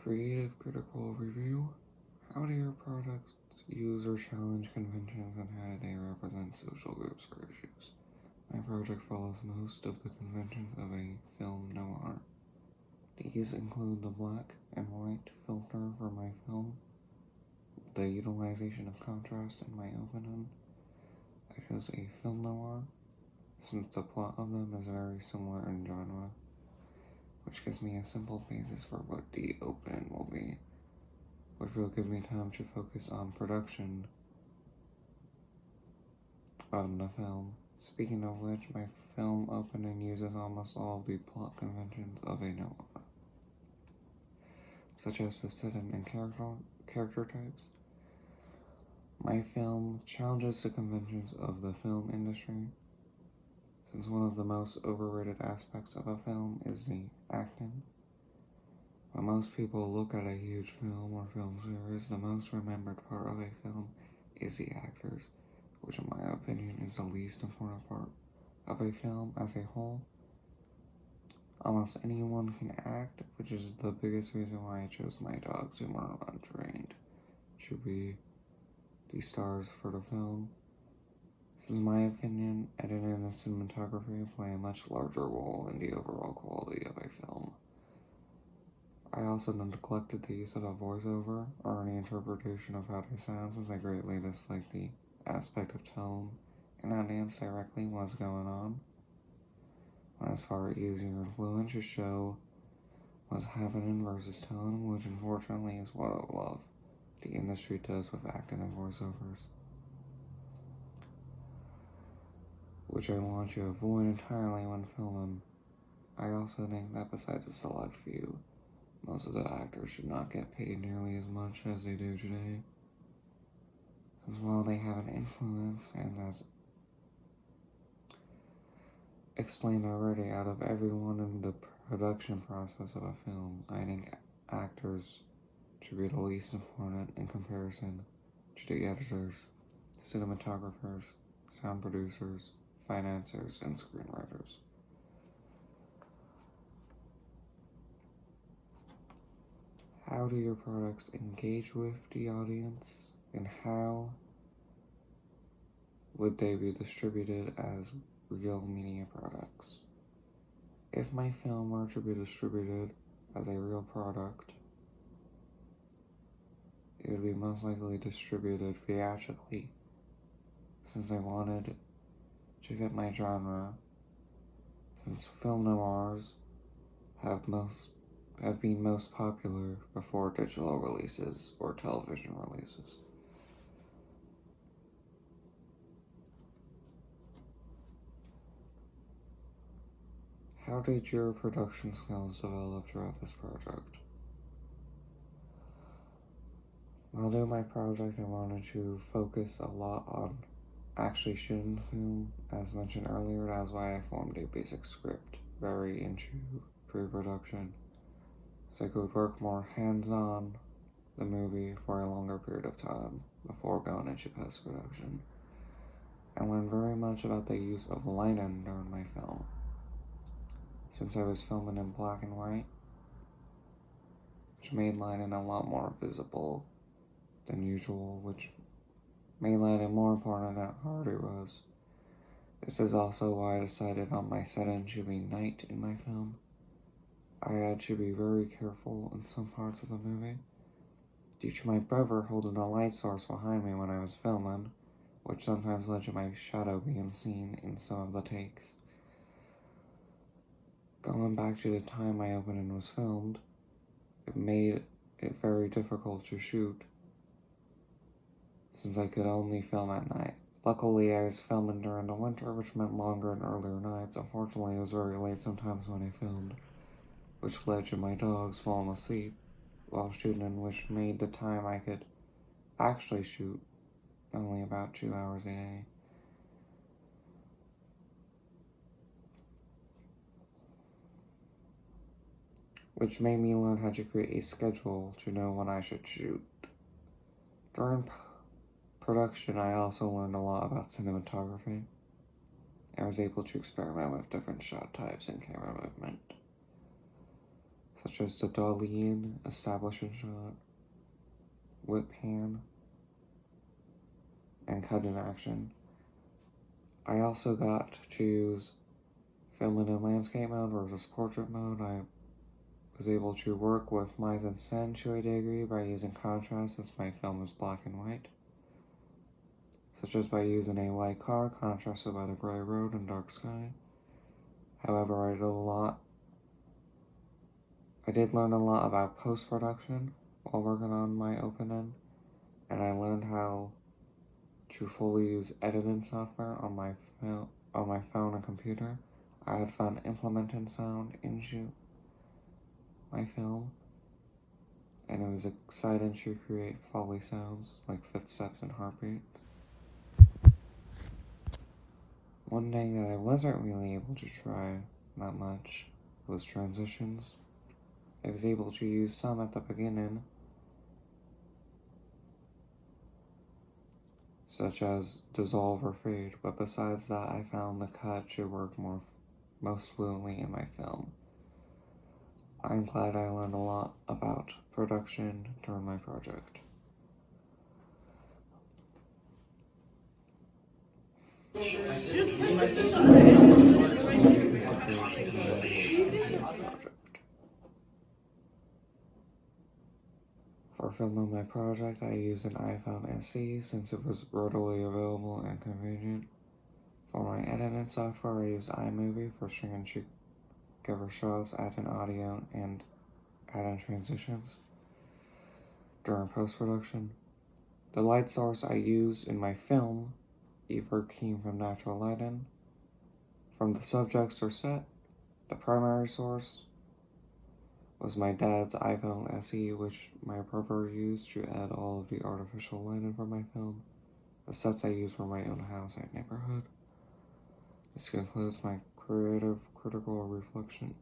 Creative Critical Review. How do your products use or challenge conventions, and how do they represent social groups or issues? My project follows most of the conventions of a film noir. These include the black and white filter for my film, the utilization of contrast in my opening. I chose a film noir since the plot of them is very similar in genre, which gives me a simple basis for what the open will be, which will give me time to focus on production of the film. Speaking of which, my film opening uses almost all of the plot conventions of a noir, such as the setting and character types. My film challenges the conventions of the film industry, since one of the most overrated aspects of a film is the acting. When most people look at a huge film or film series, the most remembered part of a film is the actors, which in my opinion is the least important part of a film as a whole. Almost anyone can act, which is the biggest reason why I chose my dogs, who are untrained, to be the stars for the film. This is my opinion. Editing and cinematography play a much larger role in the overall quality of a film. I also neglected the use of a voiceover or any interpretation of how they sound, since I greatly dislike the aspect of tone and not dance directly what's going on. When it's far easier and fluent to show what's happening versus tone, which unfortunately is what I love the industry does with acting and voiceovers, which I want to avoid entirely when filming. I also think that besides a select few, most of the actors should not get paid nearly as much as they do today, since while they have an influence, and as explained already, out of everyone in the production process of a film, I think actors should be the least important in comparison to the editors, cinematographers, sound producers, financiers, and screenwriters. How do your products engage with the audience, and how would they be distributed as real media products? If my film were to be distributed as a real product, it would be most likely distributed theatrically, since I wanted to fit my genre, since film noirs have been most popular before digital releases or television releases. How did your production skills develop throughout this project? While doing my project, I wanted to focus a lot on actually shooting film. As mentioned earlier, that's why I formed a basic script very into pre-production, so I could work more hands-on the movie for a longer period of time before going into post-production. I learned very much about the use of lighting during my film, since I was filming in black and white, which made lighting a lot more visible than usual, which made lighting more important than how hard it was. This is also why I decided on my setting to be night in my film. I had to be very careful in some parts of the movie, due to my brother holding a light source behind me when I was filming, which sometimes led to my shadow being seen in some of the takes. Going back to the time my opening was filmed, it made it very difficult to shoot, since I could only film at night. Luckily, I was filming during the winter, which meant longer and earlier nights. Unfortunately, it was very late sometimes when I filmed, which led to my dogs falling asleep while shooting, which made the time I could actually shoot only about 2 hours a day. Which made me learn how to create a schedule to know when I should shoot. During production, I also learned a lot about cinematography. I was able to experiment with different shot types and camera movement. such as the Dalian establishing shot, whip pan, and cut in action. I also got to use filming in landscape mode versus portrait mode. I was able to work with mise-en-scène to a degree by using contrast since my film is black and white, such as by using a white car contrasted by the gray road and dark sky. However, I did learn a lot about post-production while working on my opening, and I learned how to fully use editing software on my phone and computer. I had fun implementing sound into my film, and it was exciting to create Foley sounds like footsteps and heartbeats. One thing that I wasn't really able to try that much was transitions. I was able to use some at the beginning, such as dissolve or fade, but besides that I found the cut to work most fluently in my film. I'm glad I learned a lot about production during my project. For filming my project, I used an iPhone SE since it was readily available and convenient. For my editing software, I used iMovie for stringing together shots, adding audio, and adding transitions during post-production. The light source I used in my film either came from natural lighting, from the subjects or set. The primary source was my dad's iPhone SE, which my brother used to add all of the artificial lighting for my film. The sets I used were my own house and neighborhood. This concludes my creative critical reflection.